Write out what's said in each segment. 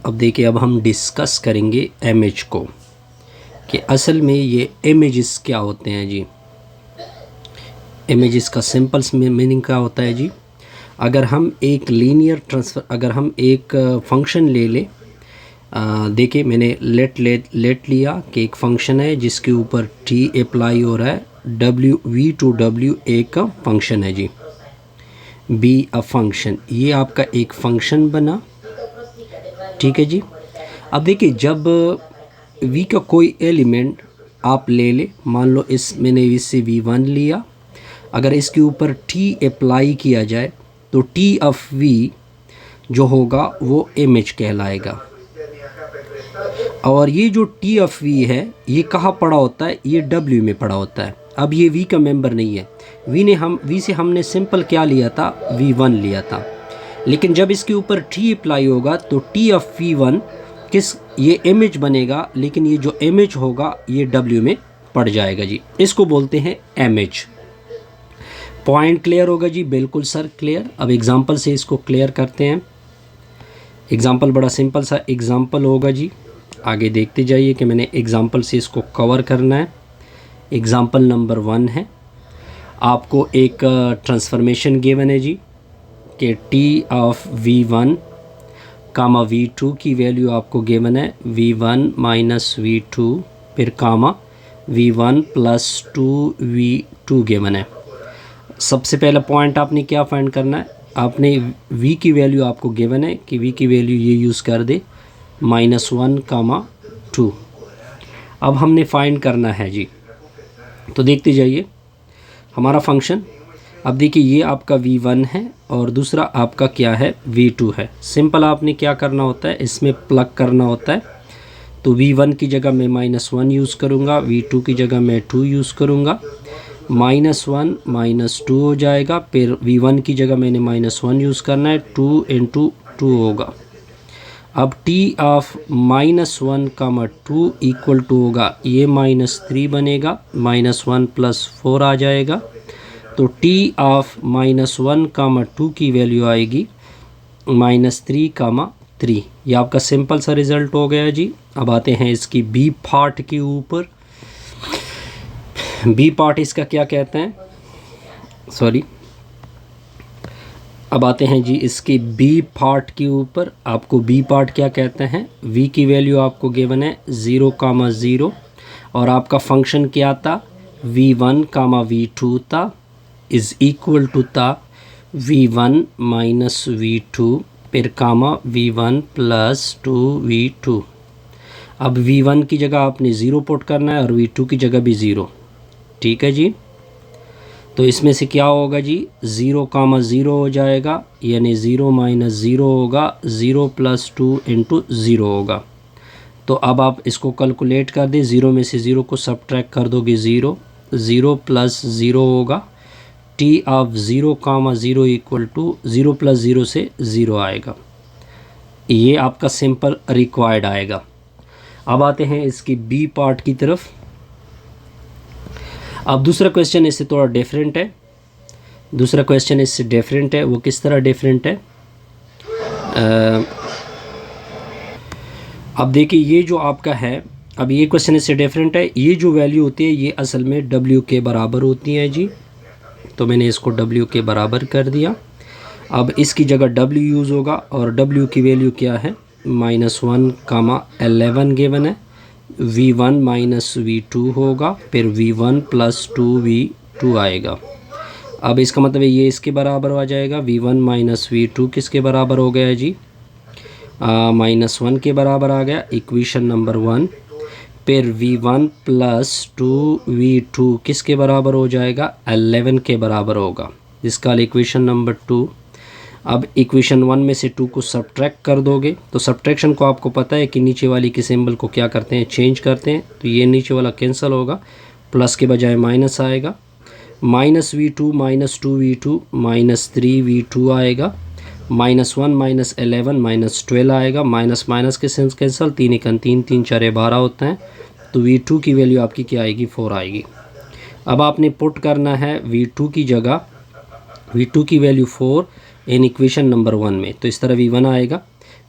अब देखिए, अब हम डिस्कस करेंगे इमेज को कि असल में ये इमेजेस क्या होते हैं जी। इमेजेस का सिंपल मीनिंग क्या होता है जी। अगर हम एक लीनियर ट्रांसफ़र, अगर हम एक फंक्शन ले लें, देखिए मैंने लेट लिया कि एक फंक्शन है जिसके ऊपर टी अप्लाई हो रहा है, v एक फंक्शन है जी, बी अ फंक्शन, ये आपका एक फंक्शन बना, ठीक है जी। अब देखिए, जब v का कोई एलिमेंट आप ले ले, मान लो मैंने इससे v1 लिया, अगर इसके ऊपर t अप्लाई किया जाए तो t ऑफ v जो होगा वो इमेज कहलाएगा। और ये जो t ऑफ v है ये कहाँ पड़ा होता है, ये w में पड़ा होता है। अब ये v का मेंबर नहीं है, v से हमने सिंपल क्या लिया था, v1 लिया था। लेकिन जब इसके ऊपर t अप्लाई होगा तो t ऑफ v1 ये इमेज बनेगा, लेकिन ये जो इमेज होगा ये w में पड़ जाएगा जी। इसको बोलते हैं इमेज। पॉइंट क्लियर होगा जी? बिल्कुल सर, क्लियर। अब एग्जांपल से इसको क्लियर करते हैं। एग्जांपल बड़ा सिंपल सा एग्जांपल होगा जी, आगे देखते जाइए कि मैंने एग्जांपल से इसको कवर करना है। एग्जांपल नंबर 1 है, आपको एक ट्रांसफॉर्मेशन गिवन है जी कि t of v1 comma v2 की वैल्यू आपको गिवन है v1 माइनस v2, फिर कामा v1 प्लस 2v2 गिवन है। सबसे पहला पॉइंट आपने क्या फाइंड करना है, आपने v की वैल्यू आपको गिवन है कि v की वैल्यू ये यूज़ कर दे -1 कामा 2। अब हमने फाइंड करना है जी, तो देखते जाइए हमारा फंक्शन। अब देखिए, ये आपका v1 है और दूसरा आपका क्या है, v2 है। सिंपल आपने क्या करना होता है, इसमें प्लग करना होता है। तो v1 की जगह मैं -1 यूज़ करूँगा, v2 की जगह मैं 2 यूज़ करूँगा, -1 -2 हो जाएगा। फिर v1 की जगह मैंने -1 यूज़ करना है, 2 × 2 होगा। अब t of -1 comma 2 equal to होगा, ये -3 बनेगा, -1 + 4 आ जाएगा। तो t ऑफ -1 कामा 2 की वैल्यू आएगी -3 कामा 3। ये आपका सिंपल सा रिज़ल्ट हो गया जी। अब आते हैं इसकी बी पार्ट के ऊपर। बी पार्ट इसका क्या कहते हैं, सॉरी, अब आते हैं जी इसकी बी पार्ट के ऊपर। आपको बी पार्ट क्या कहते हैं, v की वैल्यू आपको गिवन है 0,0 और आपका फंक्शन क्या था, v1, v2 था, इज़ इक्वल टू था v1 माइनस v2 फिर कामा v1 प्लस 2v2। अब v1 की जगह आपने 0 पुट करना है और v2 की जगह भी 0, ठीक है जी। तो इसमें से क्या होगा जी, 0,0 हो जाएगा, यानी 0 - 0 होगा, 0 + 2 × 0 होगा। तो अब आप इसको कैलकुलेट कर दें, 0 में से 0 को सब्ट्रैक्ट कर दोगे 0, 0 + 0 होगा। t ऑफ 0,0 इक्वल टू 0 + 0 से 0 आएगा। ये आपका सिंपल रिक्वायर्ड आएगा। अब आते हैं इसकी बी पार्ट की तरफ। अब दूसरा क्वेश्चन इससे थोड़ा डिफरेंट है। दूसरा क्वेश्चन इससे डिफरेंट है, वो किस तरह डिफरेंट है, अब देखिए ये जो आपका है, अब ये क्वेश्चन इससे डिफरेंट है। ये जो वैल्यू होती है ये असल में w के बराबर होती है जी। तो मैंने इसको w के बराबर कर दिया। अब इसकी जगह w यूज़ होगा और w की वैल्यू क्या है, -1 कामा 11 गिवन है, v1 माइनस v2 होगा, फिर v1 + 2v2 आएगा। अब इसका मतलब है ये इसके बराबर आ जाएगा, v1 माइनस v2 किसके बराबर हो गया है जी, -1 के बराबर आ गया, इक्वेशन नंबर 1। फिर v1 + 2v2 किसके बराबर हो जाएगा, 11 के बराबर होगा, जिसका इक्वेशन नंबर 2। अब इक्वेशन 1 में से 2 को सब्ट्रैक्ट कर दोगे, तो सब्ट्रैक्शन को आपको पता है कि नीचे वाली के सिंबल को क्या करते हैं, चेंज करते हैं। तो ये नीचे वाला कैंसिल होगा, प्लस के बजाय माइनस आएगा, -v2 - 2v2 -3v2 आएगा, -1 - 11 -12 आएगा, माइनस माइनस के सेंस कैंसिल, 3 × 3 3 4 12 होता है। तो v2 की वैल्यू आपकी क्या आएगी, 4 आएगी। अब आपने पुट करना है v2 की जगह, v2 की वैल्यू 4 इन इक्वेशन नंबर 1 में। तो इस तरह v1 आएगा,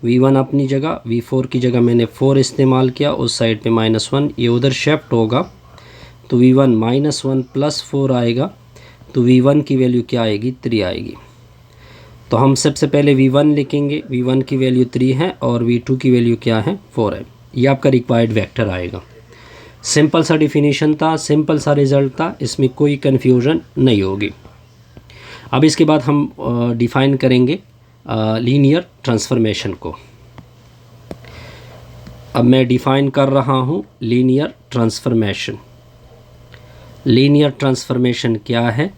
v1 अपनी जगह, v4 की जगह मैंने 4 इस्तेमाल किया, उस साइड पे -1, ये उधर शिफ्ट होगा तो v1 -1 + 4 आएगा, तो v1 की वैल्यू क्या आएगी, 3 आएगी। तो हम सबसे पहले v1 लिखेंगे, v1 की वैल्यू 3 है और v2 की वैल्यू क्या है, 4 है। ये आपका रिक्वायर्ड वेक्टर आएगा। सिंपल सा डिफिनीशन था, सिंपल सा रिज़ल्ट था, इसमें कोई कन्फ्यूजन नहीं होगी। अब इसके बाद हम डिफ़ाइन करेंगे लीनियर ट्रांसफॉर्मेशन को। अब मैं डिफ़ाइन कर रहा हूँ लीनियर ट्रांसफॉर्मेशन। लीनियर ट्रांसफॉर्मेशन क्या है,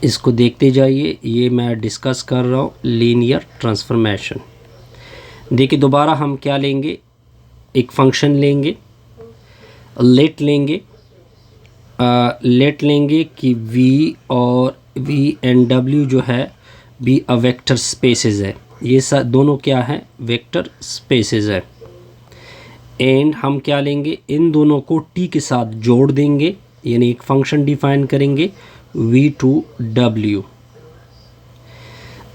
इसको देखते जाइए। ये मैं डिस्कस कर रहा हूँ लीनियर ट्रांसफॉर्मेशन। देखिए दोबारा हम क्या लेंगे, एक फंक्शन लेंगे, लेट लेंगे, लेट लेंगे कि v और v एंड w जो है भी वेक्टर स्पेसेस है। ये दोनों क्या है, वेक्टर स्पेसेस है। एंड हम क्या लेंगे, इन दोनों को t के साथ जोड़ देंगे, यानी एक फंक्शन डिफाइन करेंगे v2w।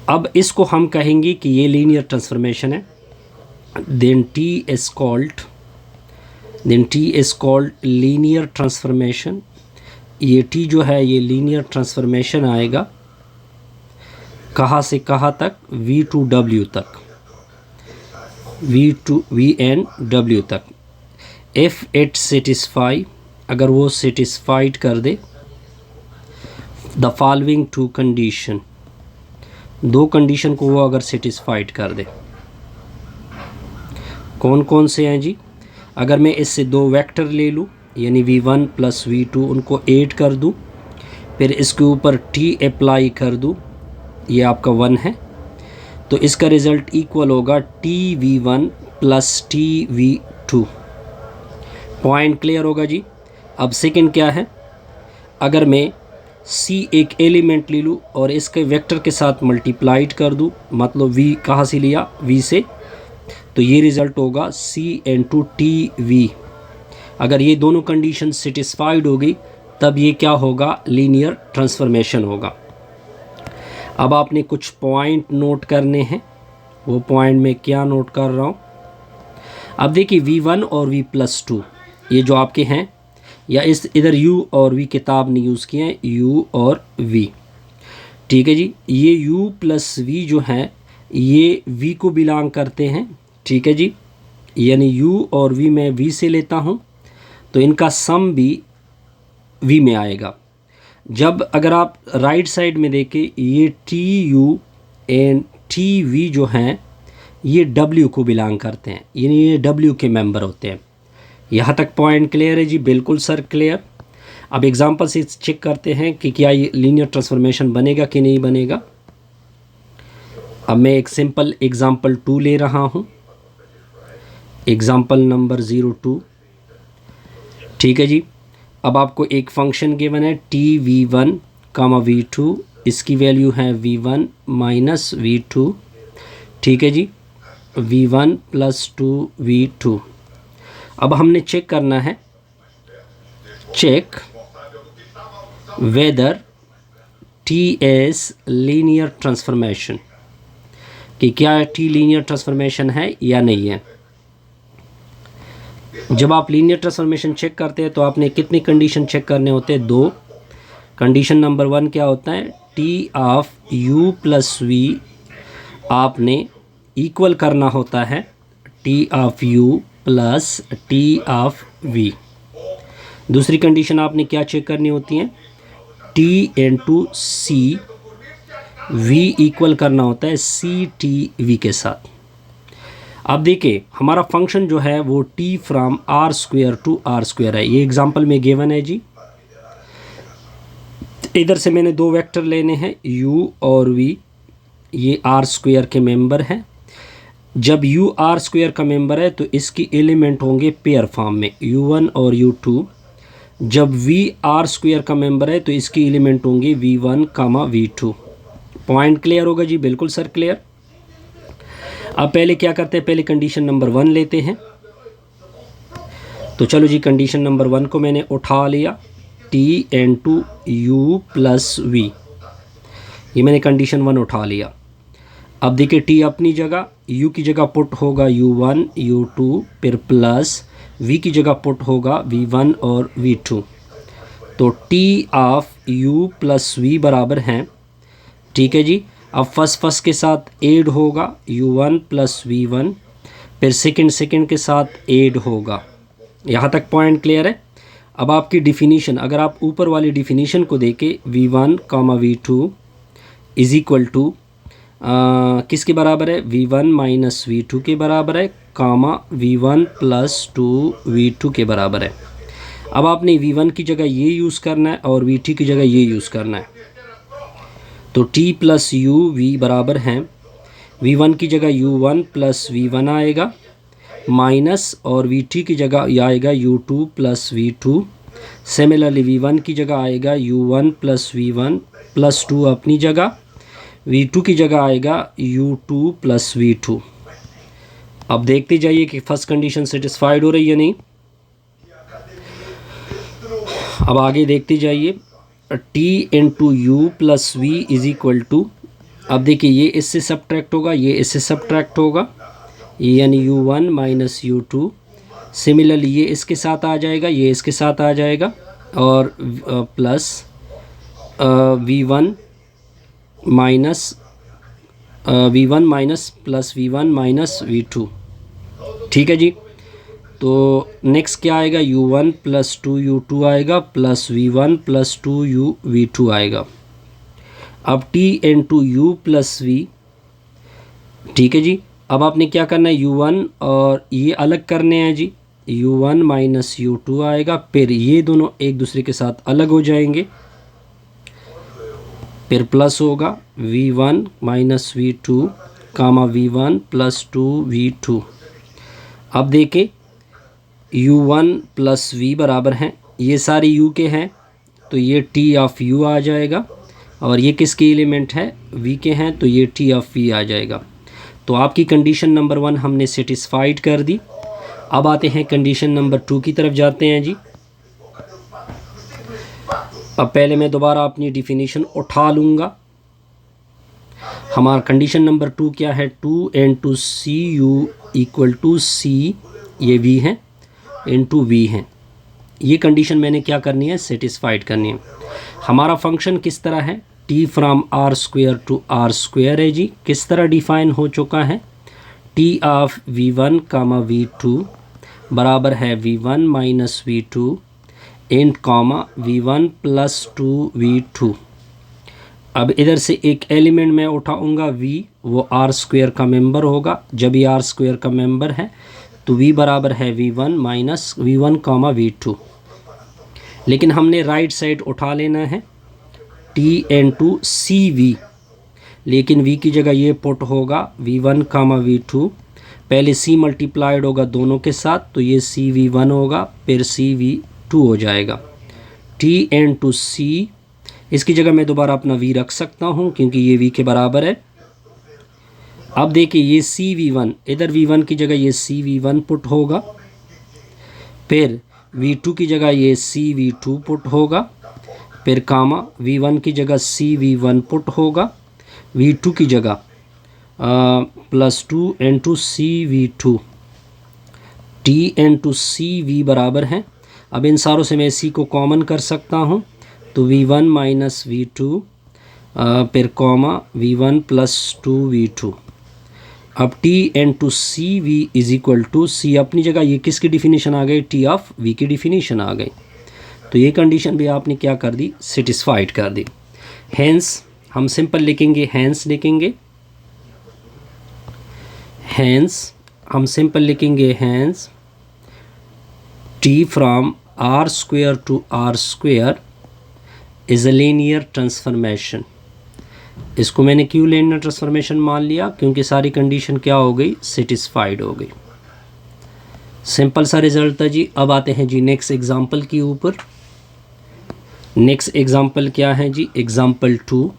अब इसको हम कहेंगे कि ये लीनियर ट्रांसफॉर्मेशन है। then t is called linear transformation. ये t जो है ये लीनियर ट्रांसफॉर्मेशन आएगा कहाँ से कहाँ तक, v2w तक, v2v तक। if it satisfy, अगर वो सेटिस्फाइड कर दे द फॉलोइंग 2 कंडीशन, 2 कंडीशन को वो अगर सेटिस्फाइड कर दे। कौन कौन से हैं जी, अगर मैं इससे 2 वेक्टर ले लूँ, यानी v1 + v2, उनको ऐड कर दूँ, फिर इसके ऊपर t अप्लाई कर दूँ, ये आपका 1 है, तो इसका रिज़ल्ट इक्वल होगा tv1 + tv2। पॉइंट क्लियर होगा जी। अब सेकंड क्या है, अगर मैं c एक एलिमेंट ले लूँ और इसके वेक्टर के साथ मल्टीप्लाइड कर दूँ, मतलब v कहाँ से लिया, v से, तो ये रिज़ल्ट होगा c × tv। अगर ये दोनों कंडीशन सेटिस्फाइड होगी तब ये क्या होगा, लीनियर ट्रांसफॉर्मेशन होगा। अब आपने कुछ पॉइंट नोट करने हैं, वो पॉइंट मैं क्या नोट कर रहा हूँ। अब देखिए v1 और v+2 ये जो आपके हैं, या इस इधर u और v किताब ने यूज़ किए हैं, u और v, ठीक है जी। ये u + v जो हैं ये v को बिलोंग करते हैं, ठीक है जी, यानी u और v मैं v से लेता हूँ तो इनका सम भी v में आएगा। जब अगर आप राइट साइड में देखें, ये tu एंड tv जो हैं ये w को बिलोंग करते हैं, यानी ये w के मेंबर होते हैं। यहाँ तक पॉइंट क्लियर है जी, बिल्कुल सर क्लियर। अब एग्जांपल से चेक करते हैं कि क्या ये लीनियर ट्रांसफॉर्मेशन बनेगा कि नहीं बनेगा। अब मैं एक सिंपल एग्जांपल 2 ले रहा हूँ, एग्जांपल नंबर 02, ठीक है जी। अब आपको एक फंक्शन गिवन है tv1, v2, इसकी वैल्यू है v1 - v2, ठीक है जी, v1 + 2v2। अब हमने चेक करना है, check whether t is linear transformation, कि क्या t लीनियर ट्रांसफॉर्मेशन है या नहीं है। जब आप लीनियर ट्रांसफॉर्मेशन चेक करते हैं तो आपने कितनी कंडीशन चेक करने होते हैं, 2। कंडीशन नंबर 1 क्या होता है, t ऑफ u + v आपने इक्वल करना होता है t of u + t of v। दूसरी कंडीशन आपने क्या चेक करनी होती है, t × c, v इक्वल करना होता है c t v के साथ। अब देखिए हमारा फंक्शन जो है वो t फ्रॉम r² to r² है, ये एग्जांपल में गिवन है जी। इधर से मैंने 2 वेक्टर लेने हैं u और v, ये r² के मेंबर हैं। जब u r² का मेंबर है तो इसकी एलिमेंट होंगे पेयर फॉर्म में, u1 और u2। जब v r² का मेंबर है तो इसकी एलिमेंट होंगे v1, v2। पॉइंट क्लियर होगा जी, बिल्कुल सर क्लियर। अब पहले क्या करते हैं, पहले कंडीशन नंबर 1 लेते हैं। तो चलो जी, कंडीशन नंबर 1 को मैंने उठा लिया, t × u + v, ये मैंने कंडीशन 1 उठा लिया। अब देखिए टी अपनी जगह, यू की जगह पुट होगा u1 u2, फिर प्लस v की जगह पुट होगा v1 और v2। तो T of u plus v बराबर हैं, ठीक है जी। अब फर्स्ट के साथ ऐड होगा u1 प्लस v1, फिर सेकंड के साथ ऐड होगा। यहाँ तक पॉइंट क्लियर है। अब आपकी डिफिनीशन, अगर आप ऊपर वाली डिफिनीशन को देखें, v1 comma v2 is equal to किसके बराबर है, v1 माइनस v2 के बराबर है, कामा v1 प्लस 2v2 के बराबर है। अब आपने v1 की जगह ये यूज़ करना है और v2 की जगह ये यूज़ करना है। तो t प्लस u v बराबर हैं, v1 की जगह u1 प्लस v1 आएगा, माइनस और v2 की जगह यह आएगा u2 plus v2। Similarly v1 की जगह आएगा u1 प्लस v1 प्लस 2 अपनी जगह, v2 की जगह आएगा u2 प्लस v2। अब देखते जाइए कि फर्स्ट कंडीशन सेटिस्फाइड हो रही है नहीं। अब आगे देखते जाइए, t into u plus v is equal to, अब देखिए ये इससे सब्ट्रैक्ट होगा, ये इससे सब्ट्रैक्ट होगा, यानी u1 माइनस u2। सिमिलरली ये इसके साथ आ जाएगा, ये इसके साथ आ जाएगा, और plus v1 minus plus v1 minus v2, ठीक है जी। तो नेक्स्ट क्या आएगा, u1 प्लस 2u2 आएगा, प्लस v1 प्लस 2v2 आएगा। अब t into u plus v, ठीक है जी। अब आपने क्या करना है, u1 और ये अलग करने हैं जी, u1 माइनस u2 आएगा, फिर ये दोनों एक दूसरे के साथ अलग हो जाएंगे, फिर प्लस होगा v1 माइनस v2 कामा v1 प्लस 2v2। अब देखें u1 प्लस v बराबर हैं, ये सारे u के हैं, तो ये t ऑफ u आ जाएगा, और ये किसके एलिमेंट है, v के हैं, तो ये t ऑफ v आ जाएगा। तो आपकी कंडीशन नंबर 1 हमने सेटिस्फाइड कर दी। अब आते हैं कंडीशन नंबर 2 की तरफ जाते हैं जी। अब पहले मैं दोबारा अपनी डिफिनीशन उठा लूँगा। हमारा कंडीशन नंबर 2 क्या है, 2 into C U equal to C, ये v है, इंटू v है। ये कंडीशन मैंने क्या करनी है, सेटिस्फाइड करनी है। हमारा फंक्शन किस तरह है, t from r square to r square है जी। किस तरह डिफ़ाइन हो चुका है, t of v1 comma v2 बराबर है v1 माइनस v2 इंट कामा v1 प्लस 2v2। अब इधर से एक एलिमेंट मैं उठाऊंगा v, वो आर स्क्वायर का मेंबर होगा। जब ये आर स्क्वायर का मेंबर है तो v बराबर है v1 माइनस v1 कामा v2। लेकिन हमने राइट साइड उठा लेना है t इंटू सी वी, लेकिन v की जगह ये पुट होगा v1 कामा v2, पहले c मल्टीप्लाइड होगा दोनों के साथ, तो ये सी v1 होगा, फिर सी v2 हो जाएगा। t इंटू सी, इसकी जगह मैं दोबारा अपना v रख सकता हूँ क्योंकि ये v के बराबर है। अब देखिए ये सी v1, इधर v1 की जगह ये सी v1 पुट होगा, फिर v2 की जगह ये सी v2 पुट होगा, फिर कामा v1 की जगह सी v1 पुट होगा, v2 की जगह प्लस 2 इंटू सी v2, t इंटू सी v बराबर हैं। अब इन सारों से मैं सी को कॉमन कर सकता हूँ, तो v1 माइनस v2 फिर कॉमा v1 प्लस 2v2। अब t into C V is equal to, C अपनी जगह ये किसकी डिफिनीशन आ गई, t ऑफ v की डिफिनीशन आ गई। तो ये कंडीशन भी आपने क्या कर दी, सेटिस्फाइड कर दी। हैंस हम सिंपल लिखेंगे, हैंस लिखेंगे, हैंस हम सिंपल लिखेंगे, hence t from r square to r square is a linear transformation. इसको मैंने क्यों लीनियर ट्रांसफॉर्मेशन मान लिया, क्योंकि सारी कंडीशन क्या हो गई, सेटिस्फाइड हो गई। सिंपल सा रिजल्ट था जी। अब आते हैं जी नेक्स्ट एग्जांपल के ऊपर। नेक्स्ट एग्जांपल क्या है जी, एग्जांपल 2,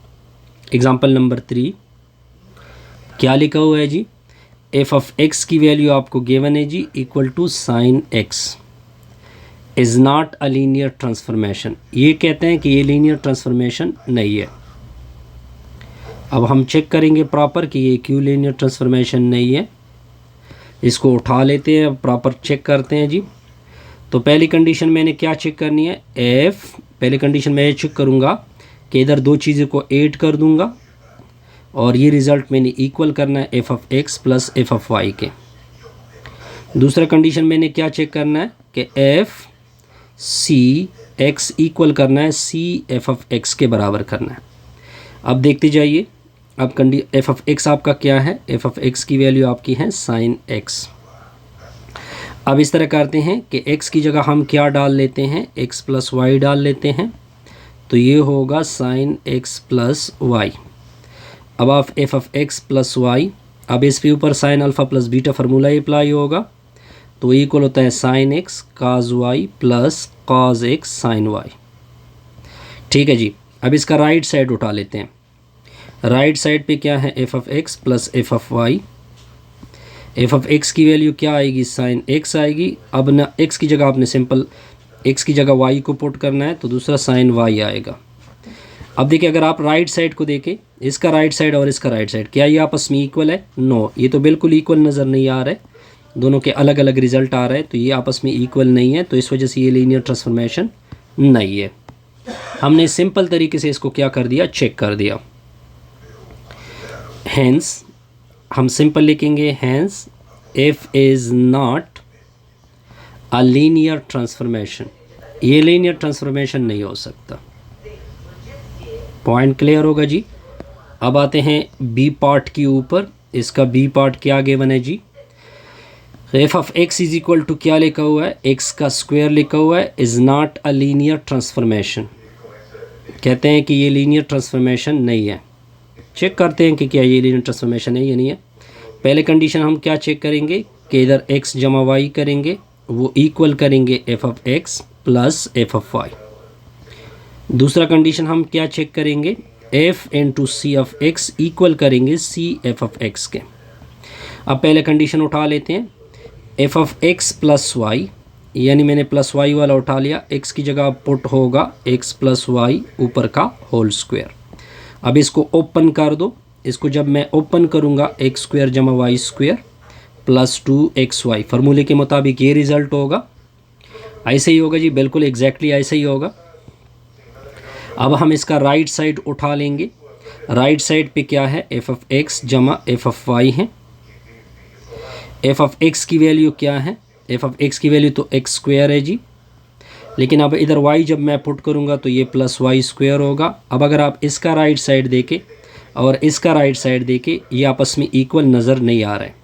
एग्जांपल नंबर 3। क्या लिखा हुआ है जी, एफ ऑफ एक्स की वैल्यू आपको गिवन है जी, equal to sine X is not a linear transformation. ये कहते हैं कि ये लीनियर ट्रांसफॉर्मेशन नहीं है। अब हम चेक करेंगे प्रॉपर कि ये क्यों लीनियर ट्रांसफॉर्मेशन नहीं है। इसको उठा लेते हैं, अब प्रॉपर चेक करते हैं जी। तो पहली कंडीशन मैंने क्या चेक करनी है, एफ। पहली कंडीशन मैं ये चेक करूँगा कि इधर दो चीज़ों को ऐड कर दूंगा और ये रिज़ल्ट मैंने इक्वल करना है f of x plus f of y के। दूसरा कंडीशन मैंने क्या चेक करना है कि एफ सी एक्स इक्वल करना है सी एफ ऑफ एक्स के बराबर करना है। अब देखते जाइए, अब एफ ऑफ एक्स आपका क्या है, एफ ऑफ एक्स की वैल्यू आपकी है साइन एक्स। अब इस तरह करते हैं कि x की जगह हम क्या डाल लेते हैं, x प्लस वाई डाल लेते हैं, तो ये होगा साइन x प्लस वाई। अब आप F of x plus Y, अब इसके ऊपर sine alpha plus beta formula apply होगा, तो इक्वल होता है sine X cos Y plus cos X sine Y. ठीक है जी। अब इसका राइट साइड उठा लेते हैं। राइट साइड पे क्या है, f of x plus f of y. F of x की वैल्यू क्या आएगी, साइन एक्स आएगी। अब ना एक्स की जगह आपने सिंपल एक्स की जगह वाई को पुट करना है, तो दूसरा साइन वाई आएगा। अब देखिए, अगर आप राइट साइड को देखें, इसका राइट साइड और इसका राइट साइड, क्या ये आपस में इक्वल है? नो, ये तो बिल्कुल इक्वल नज़र नहीं आ रहा है, दोनों के अलग अलग रिजल्ट आ रहे हैं, तो ये आपस में इक्वल नहीं है, तो इस वजह से ये लीनियर ट्रांसफॉर्मेशन नहीं है। हमने सिंपल तरीके से इसको क्या कर दिया, चेक कर दिया। हेंस हम सिंपल लिखेंगे, hence F is not a linear transformation, ये लीनियर ट्रांसफॉर्मेशन नहीं हो सकता। पॉइंट क्लियर होगा जी। अब आते हैं बी पार्ट के ऊपर। इसका बी पार्ट क्या गिवन है जी, F of X is equal to क्या लिखा हुआ है, एक्स का स्क्वायर लिखा हुआ है, is not a linear transformation. कहते हैं कि ये लीनियर ट्रांसफॉर्मेशन नहीं है। चेक करते हैं कि क्या ये लीनियर ट्रांसफॉर्मेशन है या नहीं है। पहले कंडीशन हम क्या चेक करेंगे कि इधर x जमा वाई करेंगे, वो इक्वल करेंगे f of x plus f of y. दूसरा कंडीशन हम क्या चेक करेंगे, f into c of x equal करेंगे सी एफ ऑफ एक्स के। अब पहले कंडीशन उठा लेते हैं, f of x plus y, यानी मैंने प्लस वाई वाला उठा लिया, x की जगह पुट होगा x प्लस वाई ऊपर का होल स्क्वायर। अब इसको ओपन कर दो, इसको जब मैं ओपन करूँगा एक्स स्क्वायर जमा वाई स्क्वायर प्लस 2xy, फार्मूले के मुताबिक ये रिज़ल्ट होगा। ऐसे ही होगा जी, बिल्कुल एग्जैक्टली ऐसे ही होगा। अब हम इसका राइट साइड उठा लेंगे। राइट साइड पे क्या है, एफ ऑफ एक्स जमा एफ ऑफ वाई है। एफ ऑफ एक्स की वैल्यू क्या है, एफ ऑफ एक्स की वैल्यू तो एक्स स्क्वायर है जी, लेकिन अब इधर y जब मैं पुट करूँगा तो ये प्लस वाई स्क्वायर होगा। अब अगर आप इसका राइट साइड देखें और इसका राइट साइड देखें, ये आपस में इक्वल नज़र नहीं आ रहा है,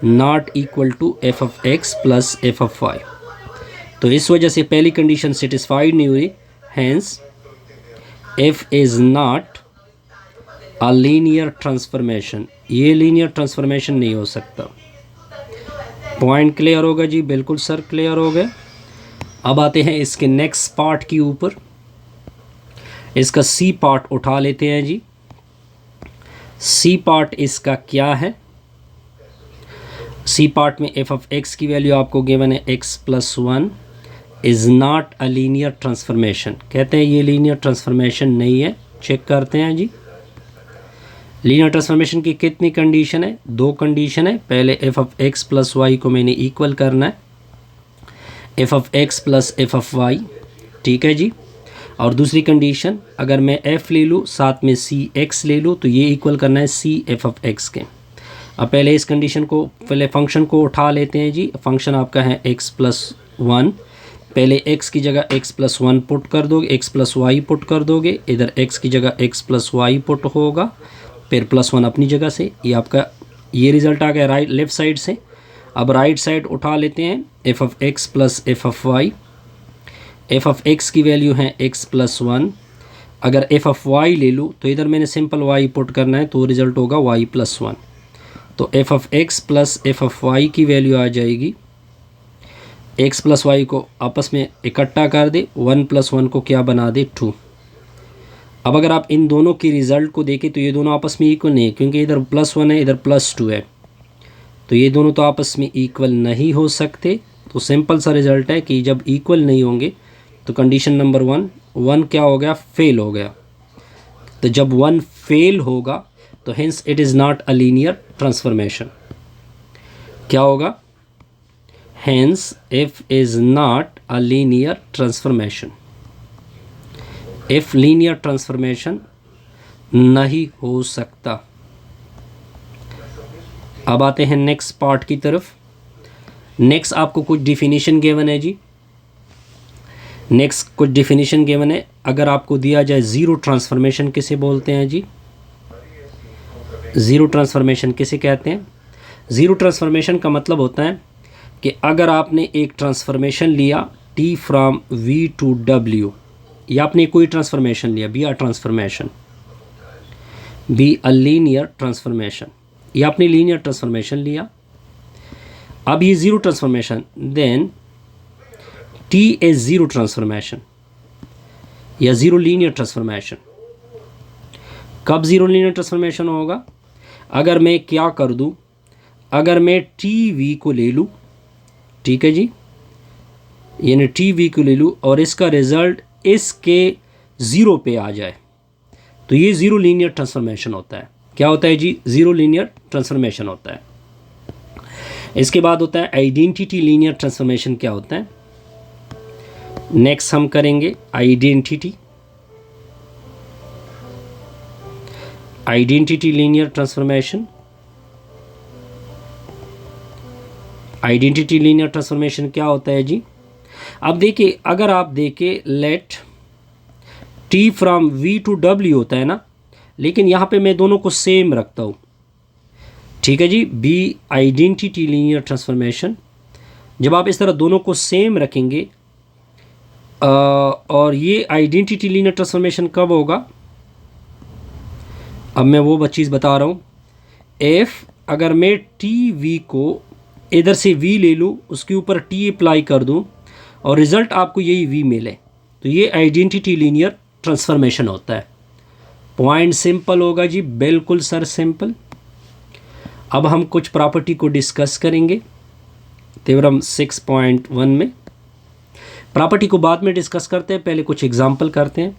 not equal to f of x plus f of y. तो इस वजह से पहली कंडीशन सेटिस्फाइड नहीं हुई, hence f is not a linear transformation, ये लीनियर ट्रांसफॉर्मेशन नहीं हो सकता। पॉइंट क्लियर होगा जी, बिल्कुल सर क्लियर हो गया। अब आते हैं इसके नेक्स्ट पार्ट के ऊपर। इसका सी पार्ट उठा लेते हैं जी। सी पार्ट इसका क्या है, सी पार्ट में एफ ऑफ एक्स की वैल्यू आपको गिवन है x plus 1 is not a linear transformation. कहते हैं ये लीनियर ट्रांसफॉर्मेशन नहीं है। चेक करते हैं जी, लीनियर ट्रांसफॉर्मेशन की कितनी कंडीशन है, दो कंडीशन है। पहले f of x plus y को मैंने इक्वल करना है f of x plus f of y, ठीक है जी। और दूसरी कंडीशन, अगर मैं f ले लूँ साथ में सी एक्स ले लूँ तो ये इक्वल करना है सी एफ ऑफ एक्स के। अब पहले इस कंडीशन को, पहले फंक्शन को उठा लेते हैं जी। फंक्शन आपका है x प्लस 1, पहले x की जगह x प्लस 1 पुट कर दोगे, x प्लस वाई पुट कर दोगे, इधर x की जगह x प्लस वाई पुट होगा, फिर प्लस 1 अपनी जगह से, ये आपका ये रिज़ल्ट आ गया राइट लेफ़्ट साइड से। अब राइट साइड उठा लेते हैं, f of x plus f of y. F of x की वैल्यू है एक्स प्लस 1, अगर एफ ऑफ वाई ले लूँ तो इधर मैंने सिंपल वाई पुट करना है, तो रिज़ल्ट होगा वाई प्लस 1। तो f of x plus f of y की वैल्यू आ जाएगी, एक्स प्लस वाई को आपस में इकट्ठा कर दे, 1 प्लस 1 को क्या बना दे 2। अब अगर आप इन दोनों की रिज़ल्ट को देखें तो ये दोनों आपस में इक्वल नहीं है, क्योंकि इधर प्लस 1 है इधर प्लस 2 है, तो ये दोनों तो आपस में इक्वल नहीं हो सकते। तो सिंपल सा रिज़ल्ट है कि जब इक्वल नहीं होंगे तो कंडीशन नंबर 1 क्या हो गया, फेल हो गया। तो जब 1 फेल होगा तो hence it is not a linear transformation. क्या होगा? Hence if is not a linear transformation, if linear transformation नहीं हो सकता। अब आते हैं नेक्स्ट पार्ट की तरफ। नेक्स्ट आपको कुछ डिफिनीशन गिवन है जी। नेक्स्ट कुछ डिफिनीशन गिवन है। अगर आपको दिया जाए ज़ीरो ट्रांसफॉर्मेशन किसे बोलते हैं जी? ज़ीरो ट्रांसफॉर्मेशन किसे कहते हैं? ज़ीरो ट्रांसफॉर्मेशन का मतलब होता है कि अगर आपने एक ट्रांसफॉर्मेशन लिया t from v to w, या आपने कोई ट्रांसफॉर्मेशन लिया, be a transformation, be a linear transformation, या आपने लीनियर ट्रांसफॉर्मेशन लिया, अब ये zero transformation, then t is zero transformation या ज़ीरो लीनियर ट्रांसफॉर्मेशन। कब ज़ीरो लीनियर ट्रांसफॉर्मेशन होगा? अगर मैं क्या कर दूँ, अगर मैं टी वी को ले लूँ, ठीक है जी, यानी टी वी को ले लूँ और इसका रिज़ल्ट इसके ज़ीरो पे आ जाए, तो ये ज़ीरो लीनियर ट्रांसफॉर्मेशन होता है। क्या होता है जी? ज़ीरो लीनियर ट्रांसफॉर्मेशन होता है। इसके बाद होता है आइडेंटिटी लीनियर ट्रांसफॉर्मेशन। क्या होता है? नेक्स्ट हम करेंगे identity, identity linear transformation. Identity linear transformation क्या होता है जी? अब देखिए, अगर आप देखें let t from v to w होता है ना, लेकिन यहाँ पे मैं दोनों को सेम रखता हूँ, ठीक है जी, बी आइडेंटिटी लीनियर ट्रांसफॉर्मेशन। जब आप इस तरह दोनों को सेम रखेंगे और ये आइडेंटिटी लीनियर ट्रांसफॉर्मेशन कब होगा? अब मैं वो चीज़ बता रहा हूँ। एफ अगर मैं टी वी को इधर से v ले लूँ, उसके ऊपर t अप्लाई कर दूँ और रिज़ल्ट आपको यही v मिले, तो ये आइडेंटिटी लीनियर ट्रांसफॉर्मेशन होता है। पॉइंट सिंपल होगा जी, बिल्कुल सर सिंपल। अब हम कुछ प्रॉपर्टी को डिस्कस करेंगे थ्योरम 6.1 में। प्रॉपर्टी को बाद में डिस्कस करते हैं, पहले कुछ एग्जांपल करते हैं।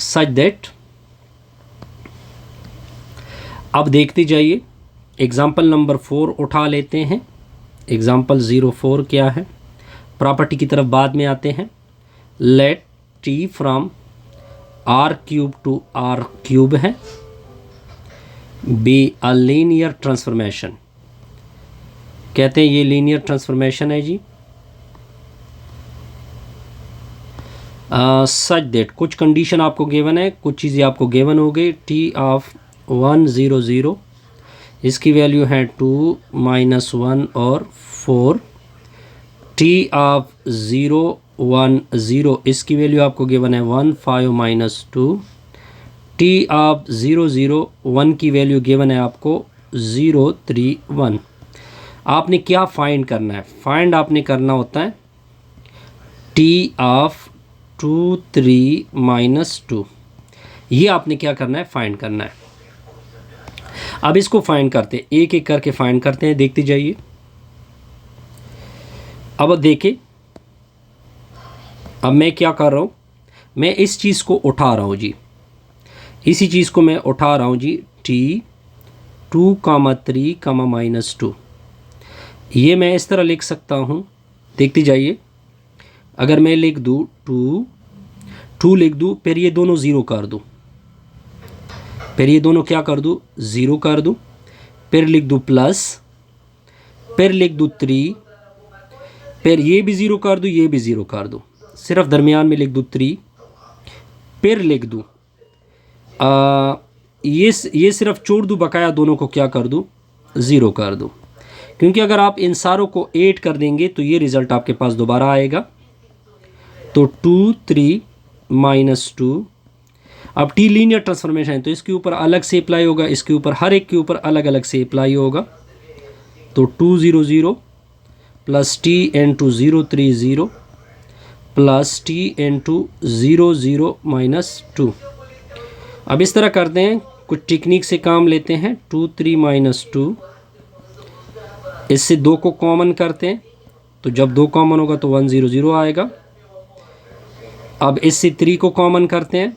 सच दैट, अब देखते जाइए, एग्जांपल नंबर 4 उठा लेते हैं। एग्जांपल 04 क्या है? प्रॉपर्टी की तरफ बाद में आते हैं। Let t from r cube to r cube है, बी अ लीनियर ट्रांसफॉर्मेशन। कहते हैं ये लीनियर ट्रांसफॉर्मेशन है जी। सच दैट, कुछ कंडीशन आपको गिवन है, कुछ चीज़ें आपको गिवन हो गई। t ऑफ 1 0 0, इसकी वैल्यू है 2 -1 और 4। t ऑफ 0 1 0, इसकी वैल्यू आपको गिवन है 1 5 -2। t ऑफ 0 0 1 की वैल्यू गिवन है आपको 0 3 1। आपने क्या फाइंड करना है? फाइंड आपने करना होता है t ऑफ 2 3 -2। ये आपने क्या करना है? फाइंड करना है। अब इसको फाइंड करते हैं, एक एक करके फाइंड करते हैं, देखते जाइए। अब देखिए, अब मैं क्या कर रहा हूँ, मैं इस चीज़ को उठा रहा हूँ जी, इसी चीज़ को मैं उठा रहा हूँ जी। t 2 3 -2, ये मैं इस तरह लिख सकता हूँ, देखते जाइए। अगर मैं लिख दूँ 2 लिख दूँ, फिर ये दोनों ज़ीरो कर दूँ, फिर ये दोनों क्या कर दूँ? ज़ीरो कर दूँ, फिर लिख दूँ प्लस, फिर लिख दूँ 3, फिर ये भी ज़ीरो कर दूँ, ये भी ज़ीरो कर दूँ, सिर्फ दरमियान में लिख दूँ 3, फिर लिख दूँ ये सिर्फ छोड़ दूँ, बकाया दोनों को क्या कर दूँ? ज़ीरो कर दूँ। क्योंकि अगर आप इन सारों को 8 कर देंगे तो ये रिज़ल्ट आपके पास दोबारा आएगा। तो 2 3 -2। अब t लीनियर ट्रांसफॉर्मेशन है तो इसके ऊपर अलग से अप्लाई होगा, इसके ऊपर हर एक के ऊपर अलग अलग से अप्लाई होगा। तो 2 0 0 plus t into 0 3 0 plus t into 0 0 -2। अब इस तरह करते हैं, कुछ टेक्निक से काम लेते हैं। 2 3 -2, इससे 2 को कॉमन करते हैं, तो जब 2 कॉमन होगा तो 1 0 0 आएगा। अब इससे 3 को कॉमन करते हैं,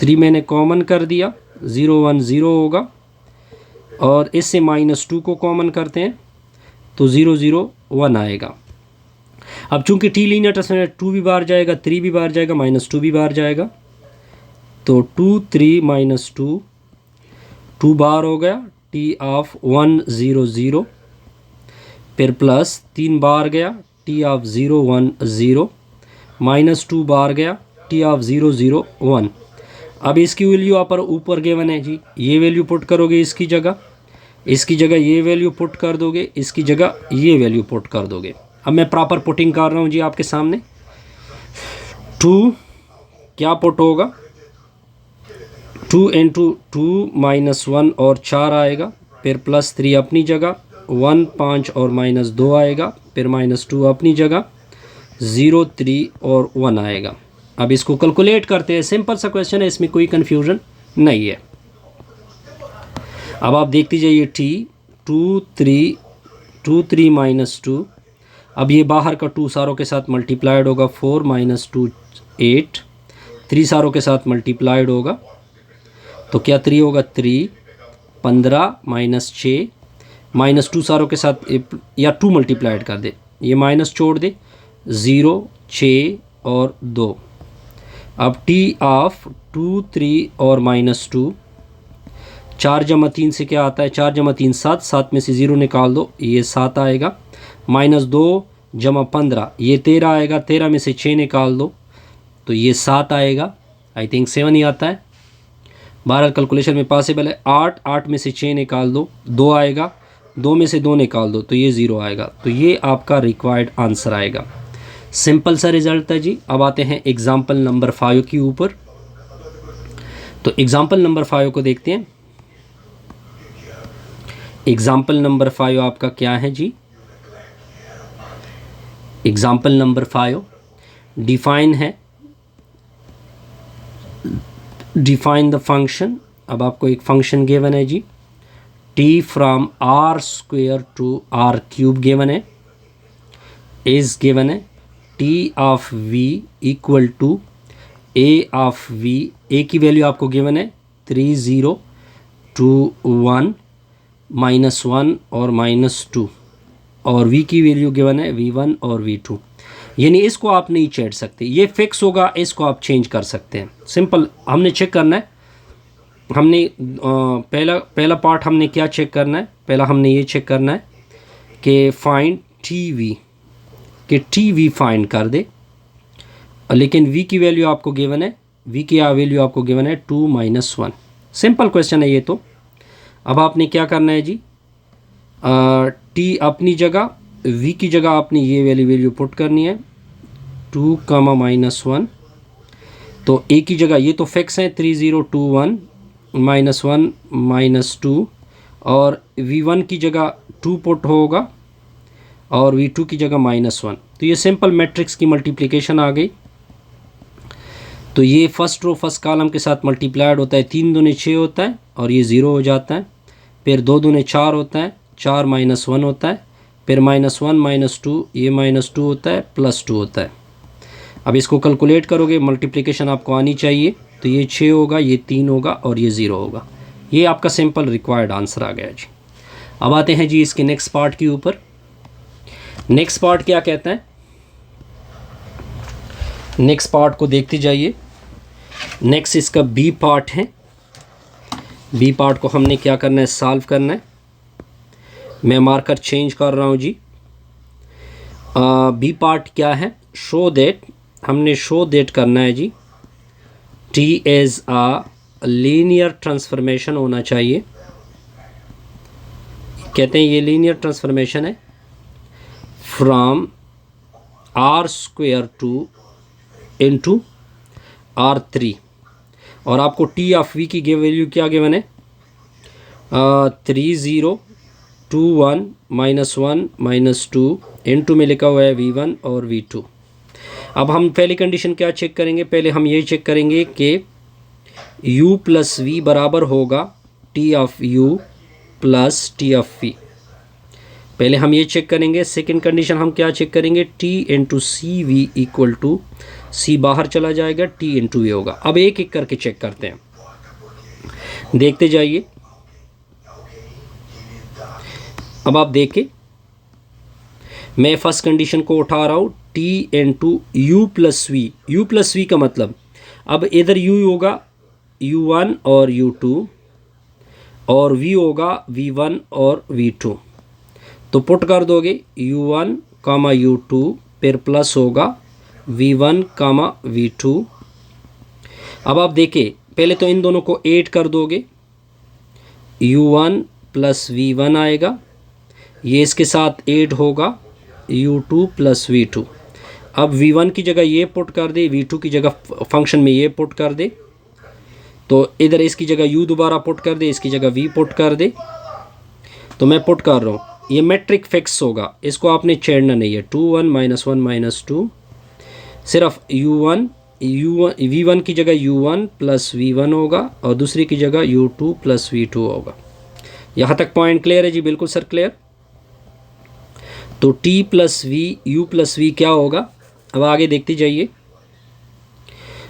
3 मैंने कॉमन कर दिया, 0 1 0 होगा, और इससे -2 को कॉमन करते हैं तो 0 0 1 आएगा। अब चूंकि टी लीनियर ट्रांसफॉर्मेशन 2 भी बाहर जाएगा, 3 भी बाहर जाएगा, -2 भी बाहर जाएगा, तो 2 3 -2 2 बाहर हो गया, टी ऑफ 1 0 0, फिर प्लस 3 बाहर गया, टी ऑफ 0 1 0, -2 बाहर गया, टी ऑफ 0 0 1। अब इसकी वैल्यू आप ऊपर गिवन है जी, ये वैल्यू पुट करोगे इसकी जगह ये वैल्यू पुट कर दोगे, इसकी जगह ये वैल्यू पुट कर दोगे। अब मैं प्रॉपर पुटिंग कर रहा हूँ जी आपके सामने। 2 क्या पुट होगा, 2 इंटू 2 -1 और 4 आएगा, फिर +3 अपनी जगह, 1 5 और -2 आएगा, फिर -2 अपनी जगह, 0 3 और 1 आएगा। अब इसको कैलकुलेट करते हैं, सिंपल सा क्वेश्चन है, इसमें कोई कन्फ्यूजन नहीं है। अब आप देखते जाइए टी 2 3 -2, अब ये बाहर का 2 सारों के साथ मल्टीप्लाइड होगा, 4 -2 8, 3 सारों के साथ मल्टीप्लाइड होगा, तो क्या 3 होगा, 3 15 -6, -2 सारों के साथ या 2 मल्टीप्लाइड कर दे, ये माइनस छोड़ दे, 0 6 और 2। अब टी ऑफ 2 3 और -2, 4 जमा 3 से क्या आता है, 4 जमा 3 7, 7 में से 0 निकाल दो, ये 7 आएगा, -2 जमा 15, ये 13 आएगा, 13 में से 6 निकाल दो तो ये 7 आएगा, आई थिंक 7 ही आता है, 12 कैलकुलेशन में पॉसिबल है। 8 में से 6 निकाल दो, 2 आएगा, 2 में से 2 निकाल दो तो ये 0 आएगा, तो ये आपका रिक्वायर्ड आंसर आएगा। सिंपल सा रिजल्ट है जी। अब आते हैं एग्जाम्पल नंबर 5 के ऊपर। तो एग्जाम्पल नंबर 5 को देखते हैं। एग्जाम्पल नंबर 5 आपका क्या है जी, एग्जाम्पल नंबर 5 डिफाइन है, डिफाइन द फंक्शन। अब आपको एक फंक्शन गिवन है जी, t फ्रॉम r² टू r³ गिवन है, इज गिवन है, t of v equal to a of v, a की वैल्यू आपको गिवन है 3 0 2 1 -1 और -2, और v की वैल्यू गिवन है v1 और v2। यानी इसको आप नहीं चेंज सकते, ये फिक्स होगा, इसको आप चेंज कर सकते हैं। सिंपल हमने चेक करना है, हमने पहला पार्ट हमने क्या चेक करना है, पहला हमने ये चेक करना है कि फाइंड टी वी फाइंड कर दे, लेकिन v की वैल्यू आपको गिवन है, v की वैल्यू आपको गिवन है 2 -1। सिंपल क्वेश्चन है ये तो। अब आपने क्या करना है जी, t अपनी जगह, v की जगह आपने ये वैल्यू पुट करनी है 2, -1, तो a की जगह ये तो फिक्स है 3 0 2 1 -1 -2, और v1 की जगह 2 पुट होगा और v2 की जगह -1। तो ये सिंपल मैट्रिक्स की मल्टीप्लिकेशन आ गई। तो ये फर्स्ट रो फर्स्ट कॉलम के साथ मल्टीप्लाइड होता है, 3 दूने 6 होता है और ये 0 हो जाता है, फिर 2 दूने 4 होता है, 4 -1 होता है, फिर -1 -2, ये -2 होता है, +2 होता है। अब इसको कैलकुलेट करोगे, मल्टीप्लिकेशन आपको आनी चाहिए, तो ये 6 होगा, ये 3 होगा और ये 0 होगा। ये आपका सिंपल रिक्वायर्ड आंसर आ गया जी। अब आते हैं जी इसके नेक्स्ट पार्ट के ऊपर। नेक्स्ट पार्ट क्या कहता है, नेक्स्ट पार्ट को देखते जाइए। नेक्स्ट इसका बी पार्ट है। बी पार्ट को हमने क्या करना है, सॉल्व करना है। मैं मार्कर चेंज कर रहा हूँ जी। बी पार्ट क्या है, शो दैट, हमने शो दैट करना है G T is a linear transformation होना चाहिए। कहते हैं ये लीनियर ट्रांसफॉर्मेशन है from r² two into r3, और आपको टी ऑफ वी की वैल्यू क्या गिवन है 3 0 2 1 -1 -2, इंटू में लिखा हुआ है v1 और v2। अब हम पहली कंडीशन क्या चेक करेंगे, पहले हम ये चेक करेंगे कि u प्लस v बराबर होगा t of u plus t of v। पहले हम ये चेक करेंगे। सेकंड कंडीशन हम क्या चेक करेंगे, t into C V equal to C बाहर चला जाएगा, टी इंटू वी होगा। अब एक एक करके चेक करते हैं, देखते जाइए। अब आप देखें, मैं फर्स्ट कंडीशन को उठा रहा हूँ, t into u plus v. U plus v का मतलब अब इधर यू होगा u1 और u2 और v होगा v1 और v2। तो पुट कर दोगे u1 कामा u2 फिर प्लस होगा v1 कामा v2। अब आप देखें, पहले तो इन दोनों को ऐड कर दोगे, u1 प्लस v1 आएगा, ये इसके साथ ऐड होगा u2 प्लस v2। अब v1 की जगह ये पुट कर दे, v2 की जगह फंक्शन में ये पुट कर दे, तो इधर इसकी जगह u दोबारा पुट कर दे, इसकी जगह v पुट कर दे। तो मैं पुट कर रहा हूँ, ये मैट्रिक फिक्स होगा, इसको आपने छेड़ना नहीं है। 2 1 माइनस 1 माइनस 2, सिर्फ u1 v1 की जगह u1 प्लस v1 होगा और दूसरी की जगह u2 प्लस v2 होगा। यहाँ तक पॉइंट क्लियर है जी? बिल्कुल सर, क्लियर। तो t plus v u plus v क्या होगा? अब आगे देखते जाइए।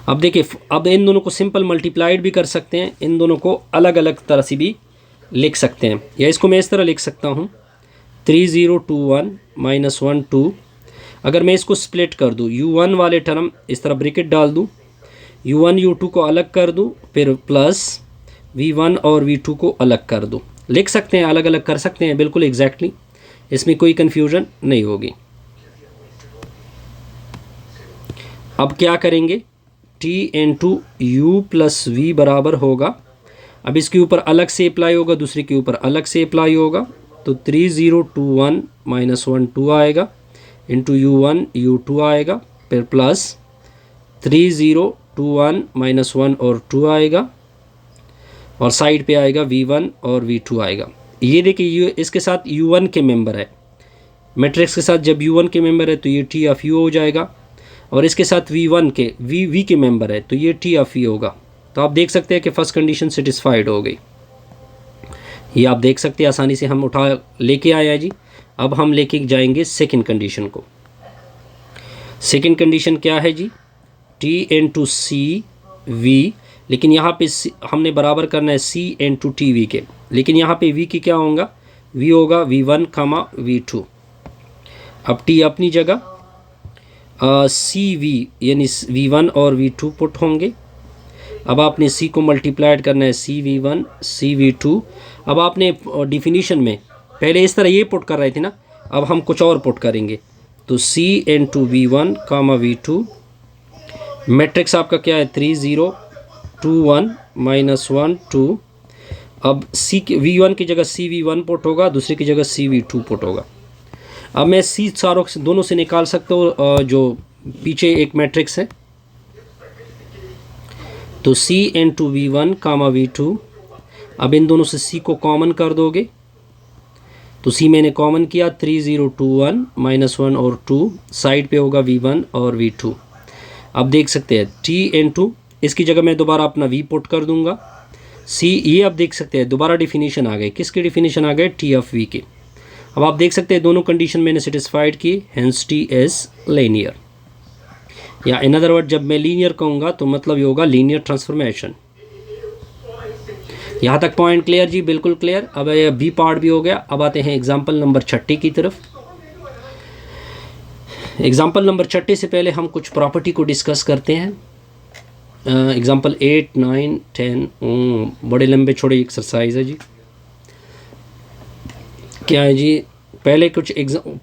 अब देखिए, अब इन दोनों को सिंपल मल्टीप्लाइड भी कर सकते हैं, इन दोनों को अलग अलग तरह से भी लिख सकते हैं, या इसको मैं इस तरह लिख सकता हूँ 3 0 2 1 माइनस 1 2। अगर मैं इसको स्प्लिट कर दूँ, u1 वाले टर्म इस तरह ब्रैकेट डाल दूँ, u1 u2 को अलग कर दूँ, फिर प्लस v1 और v2 को अलग कर दूँ। लिख सकते हैं, अलग अलग कर सकते हैं, बिल्कुल एग्जैक्टली, इसमें कोई कन्फ्यूजन नहीं होगी। अब क्या करेंगे, t into u plus we बराबर होगा, अब इसके ऊपर अलग से अप्लाई होगा, दूसरे के ऊपर अलग से अप्लाई होगा, तो 3 0 2 1 माइनस 1 2 आएगा, इंटू u1 u2 आएगा, फिर प्लस 3 0 2 1 माइनस 1 और 2 आएगा, और साइड पे आएगा v1 और v2 आएगा। ये देखिए, इसके साथ u1 के मेंबर है, मैट्रिक्स के साथ जब u1 के मेंबर है तो ये t ऑफ u हो जाएगा, और इसके साथ v1 के v के मेंबर है तो ये t ऑफ v होगा। तो आप देख सकते हैं कि फर्स्ट कंडीशन सेटिस्फाइड हो गई। ये आप देख सकते हैं, आसानी से हम उठा लेके आए हैं जी। अब हम लेके जाएंगे सेकंड कंडीशन को। सेकंड कंडीशन क्या है जी, t इंटू सी वी, लेकिन यहाँ पे हमने बराबर करना है c इंटू टी वी के, लेकिन यहाँ पे v की क्या होगा, v होगा v1 कामा v2। अब t अपनी जगह, सी वी यानी v1 और v2 पुट होंगे। अब आपने c को मल्टीप्लाइड करना है, सी v1 सी v2। अब आपने डिफिनीशन में पहले इस तरह ये पुट कर रहे थे ना, अब हम कुछ और पुट करेंगे, तो c इंटू v1 कामा v2। मैट्रिक्स आपका क्या है, 3 0 2 1 माइनस 1 2। अब c v1 की जगह सी v1 पुट होगा, दूसरी की जगह सी v2 पुट होगा। अब मैं सी सारों से दोनों से निकाल सकता हूँ, जो पीछे एक मैट्रिक्स है, तो c इंटू v1 कामा v2। अब इन दोनों से c को कॉमन कर दोगे, तो c मैंने कॉमन किया, 3 0 2 1 माइनस 1 और 2, साइड पे होगा v1 और v2। अब देख सकते हैं t इंटू, इसकी जगह मैं दोबारा अपना v पुट कर दूंगा, c, ये आप देख सकते हैं दोबारा डिफिनीशन आ गए, किसकी डिफिनीशन आ गए, t ऑफ v के। अब आप देख सकते हैं दोनों कंडीशन मैंने सेटिस्फाइड की, हेंस टी इज लीनियर, या इन अदर वर्ड जब मैं लीनियर कहूँगा तो मतलब ये होगा लीनियर ट्रांसफॉर्मेशन। यहाँ तक पॉइंट क्लियर जी? बिल्कुल क्लियर। अब ये बी पार्ट भी हो गया। अब आते हैं एग्जाम्पल नंबर 6 की तरफ। एग्जाम्पल नंबर 6 से पहले हम कुछ प्रॉपर्टी को डिस्कस करते हैं। एग्जाम्पल 8 9 10 बड़े लंबे छोड़े एक्सरसाइज है जी। क्या है जी, पहले कुछ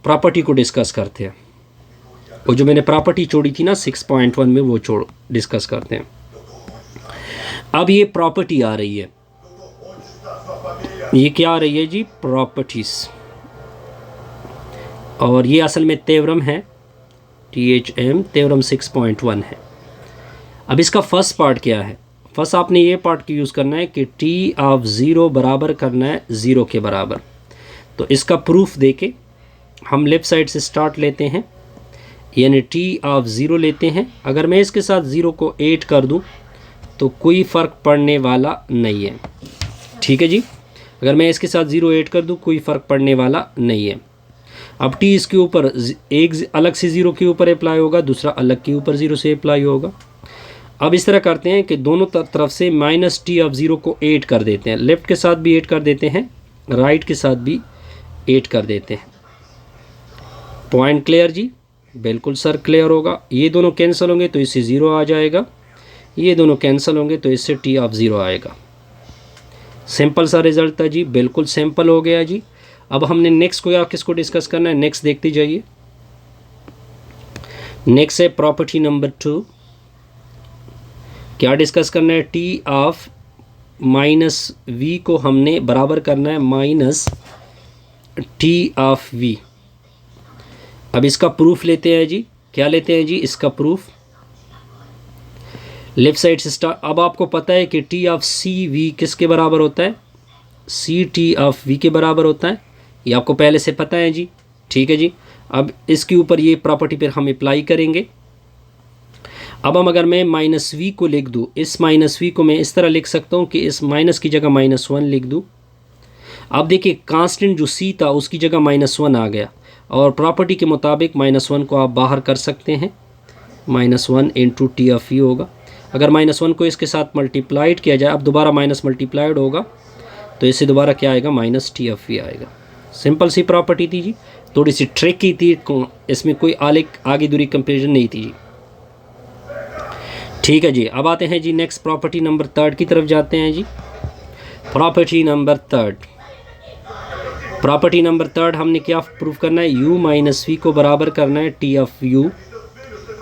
प्रॉपर्टी को डिस्कस करते हैं, और जो मैंने प्रॉपर्टी छोड़ी थी ना 6.1 में, वो डिस्कस करते हैं। अब ये प्रॉपर्टी आ रही है, ये क्या आ रही है जी, प्रॉपर्टीज, और ये असल में थ्योरम है, THM थ्योरम 6.1 है। अब इसका फर्स्ट पार्ट क्या है, फर्स्ट आपने ये पार्ट की यूज़ करना है कि t ऑफ 0 बराबर करना है 0 के बराबर। तो इसका प्रूफ देके हम लेफ़्ट साइड से स्टार्ट लेते हैं, यानी t ऑफ 0 लेते हैं। अगर मैं इसके साथ 0 को ऐड कर दूं तो कोई फ़र्क पड़ने वाला नहीं है, ठीक है जी। अगर मैं इसके साथ 0 ऐड कर दूं कोई फ़र्क पड़ने वाला नहीं है। अब टी इसके ऊपर एक अलग से ज़ीरो के ऊपर अप्लाई होगा, दूसरा अलग के ऊपर ज़ीरो से अप्लाई होगा। अब इस तरह करते हैं कि दोनों तरफ से माइनस टी ऑफ ज़ीरो को ऐड कर देते हैं, लेफ़्ट के साथ भी ऐड कर देते हैं, राइट के साथ भी ऐड कर देते हैं। पॉइंट क्लियर जी? बिल्कुल सर क्लियर होगा। ये दोनों कैंसिल होंगे तो इससे ज़ीरो आ जाएगा, ये दोनों कैंसिल होंगे तो इससे टी ऑफ ज़ीरो आएगा। सिंपल सा रिजल्ट था जी, बिल्कुल सिंपल हो गया जी। अब हमने नेक्स्ट को या किसको डिस्कस करना है, नेक्स्ट देखते जाइए। नेक्स्ट है प्रॉपर्टी नंबर 2। क्या डिस्कस करना है, टी ऑफ माइनस वी को हमने बराबर करना है माइनस टी ऑफ वी। अब इसका प्रूफ लेते हैं जी। क्या लेते हैं जी? इसका प्रूफ लेफ्ट साइड से स्टार्ट। अब आपको पता है कि टी ऑफ सी वी किसके बराबर होता है, सी टी ऑफ वी के बराबर होता है, ये आपको पहले से पता है जी। ठीक है जी। अब इसके ऊपर ये प्रॉपर्टी पर हम अप्लाई करेंगे। अब हम अगर मैं माइनस वी को लिख दूँ, इस माइनस वी को मैं इस तरह लिख सकता हूँ कि इस माइनस की जगह -1 लिख दूँ। अब देखिए कांस्टेंट जो सी था उसकी जगह -1 आ गया, और प्रॉपर्टी के मुताबिक -1 को आप बाहर कर सकते हैं, -1 इंटू टी ऑफ वी होगा। अगर -1 को इसके साथ मल्टीप्लाइड किया जाए, अब दोबारा माइनस मल्टीप्लाइड होगा तो इससे दोबारा क्या आएगा, माइनस टी ऑफ वी आएगा। सिंपल सी प्रॉपर्टी थी जी, थोड़ी सी ट्रिकी थी, इसमें कोई आगे दूरी कंपेरिजन नहीं थी जी। ठीक है जी। अब आते हैं जी नेक्स्ट प्रॉपर्टी नंबर 3 की तरफ जाते हैं जी। प्रॉपर्टी नंबर 3, प्रॉपर्टी नंबर 3 हमने क्या प्रूफ करना है, u माइनस वी को बराबर करना है T of u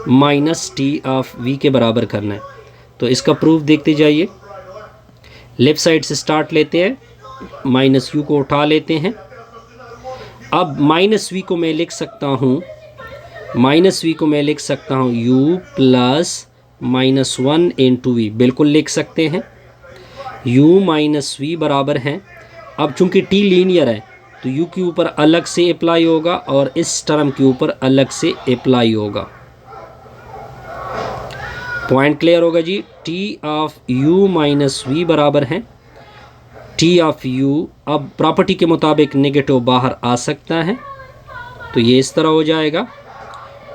minus t of we के बराबर करना है। तो इसका प्रूफ देखते जाइए। लेफ़्ट साइड से स्टार्ट लेते हैं, माइनस यू को उठा लेते हैं। अब माइनस वी को मैं लिख सकता हूँ, माइनस वी को मैं लिख सकता हूँ u प्लस -1 इंटू वी, बिल्कुल लिख सकते हैं। u माइनस वी बराबर है, अब चूंकि t लीनियर है तो u के ऊपर अलग से अप्लाई होगा और इस टर्म के ऊपर अलग से अप्लाई होगा। पॉइंट क्लियर होगा जी। t of u minus v बराबर है t ऑफ u। अब प्रॉपर्टी के मुताबिक नेगेटिव बाहर आ सकता है तो ये इस तरह हो जाएगा,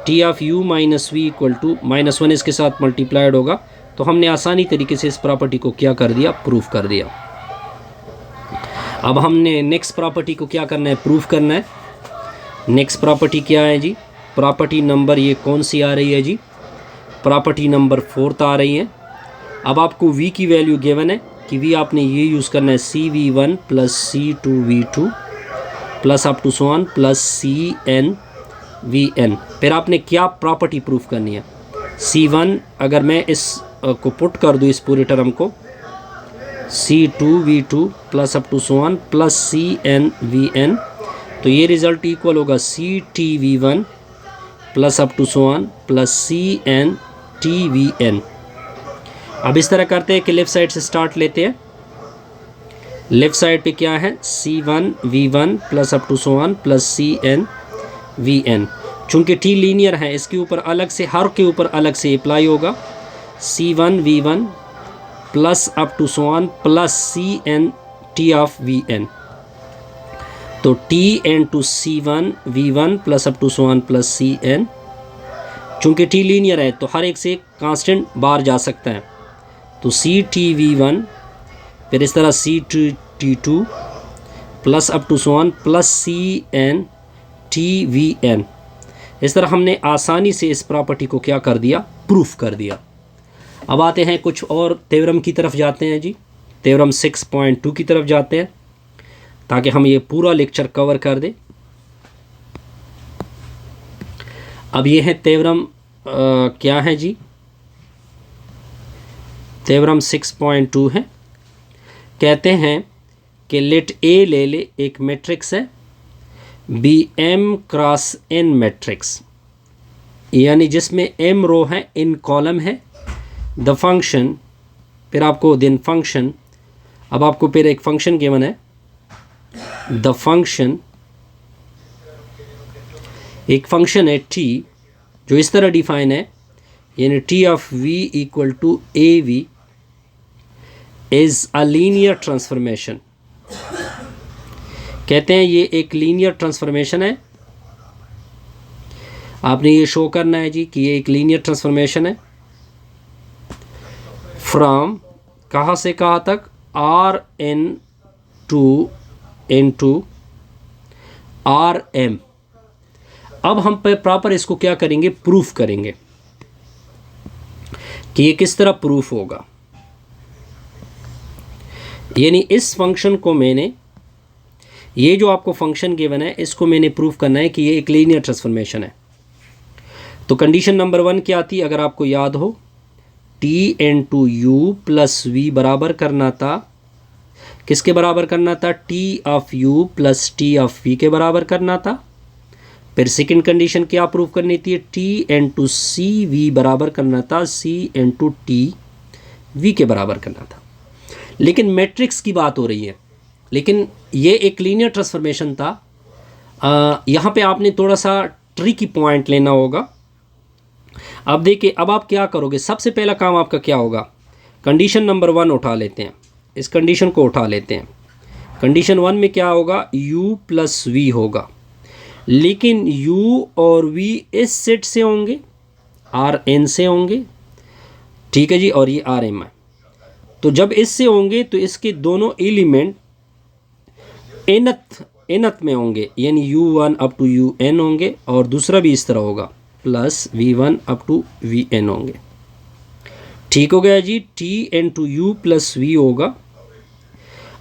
t of u minus v equal to -1 इसके साथ मल्टीप्लाइड होगा। तो हमने आसानी तरीके से इस प्रॉपर्टी को क्या कर दिया, प्रूफ कर दिया। अब हमने नेक्स्ट प्रॉपर्टी को क्या करना है, प्रूफ करना है। नेक्स्ट प्रॉपर्टी क्या है जी, प्रॉपर्टी नंबर ये कौन सी आ रही है जी, प्रॉपर्टी नंबर 4 आ रही है। अब आपको v की वैल्यू गिवन है कि v आपने ये यूज़ करना है CV1 plus C2V2 plus up to so on plus CNVN। फिर आपने क्या प्रॉपर्टी प्रूफ करनी है, C1 अगर मैं इस को पुट कर दूँ इस पूरे टर्म को, C2V2 plus up to so on plus CNVN, तो ये रिज़ल्ट इक्वल होगा CTV1 plus up to so on plus CNTVN। अब इस तरह करते हैं कि लेफ़्ट साइड से स्टार्ट लेते हैं। लेफ़्ट साइड पे क्या है, C1V1 plus up to so on plus CNVN। चूँकि T लीनियर है इसके ऊपर अलग से, हर के ऊपर अलग से अप्लाई होगा, C1V1 plus up to so on plus CNT of VN। तो T into C1V1 plus up to so on plus CN। चूँकि T लीनियर है तो हर एक से कांस्टेंट बाहर जा सकता है, तो CTV1 फिर इस तरह CTV2 plus up to so on plus CNTVN। इस तरह हमने आसानी से इस प्रॉपर्टी को क्या कर दिया, प्रूफ कर दिया। अब आते हैं कुछ और थ्योरम की तरफ जाते हैं जी, थ्योरम 6.2 की तरफ जाते हैं ताकि हम ये पूरा लेक्चर कवर कर दें। अब ये है थ्योरम क्या है जी, थ्योरम 6.2 है। कहते हैं कि लेट ए ले ले एक मैट्रिक्स है BM क्रॉस N मैट्रिक्स, यानी जिसमें M रो है N कॉलम है। द फंक्शन, फिर आपको देन फंक्शन, अब आपको फिर एक फंक्शन गिवन है, द फंक्शन एक फंक्शन है t जो इस तरह डिफाइन है, यानी t of v equal to AV is a linear transformation. कहते हैं ये एक लीनियर ट्रांसफॉर्मेशन है आपने ये शो करना है जी कि ये एक लीनियर ट्रांसफॉर्मेशन है फ्रॉम कहाँ से कहाँ तक, R N to R M. अब हम प्रॉपर इसको क्या करेंगे, प्रूफ करेंगे कि ये किस तरह प्रूफ होगा। यानी इस फंक्शन को मैंने, ये जो आपको फंक्शन गिवन है इसको मैंने प्रूफ करना है कि ये एक लीनियर ट्रांसफॉर्मेशन है। तो कंडीशन नंबर 1 क्या थी, अगर आपको याद हो, T N to U plus we बराबर करना था, किसके बराबर करना था, T of U plus T of we के बराबर करना था। फिर सेकंड कंडीशन क्या प्रूव करनी थी, T N to C V बराबर करना था, C N to T V के बराबर करना था। लेकिन मैट्रिक्स की बात हो रही है, लेकिन ये एक लीनियर ट्रांसफॉर्मेशन था। यहाँ पे आपने थोड़ा सा ट्रिकी पॉइंट लेना होगा। अब देखिए, अब आप क्या करोगे, सबसे पहला काम आपका क्या होगा, कंडीशन नंबर 1 उठा लेते हैं, इस कंडीशन को उठा लेते हैं। कंडीशन 1 में क्या होगा, u प्लस वी होगा, लेकिन u और v इस सेट से होंगे, आर एन से होंगे, ठीक है जी, और ये आर एम है। तो जब इससे होंगे तो इसके दोनों एलिमेंट एनथ में होंगे, यानी u1 अप टू un होंगे, और दूसरा भी इस तरह होगा, plus v1 up to vn होंगे। ठीक हो गया जी, T N to U plus V होगा।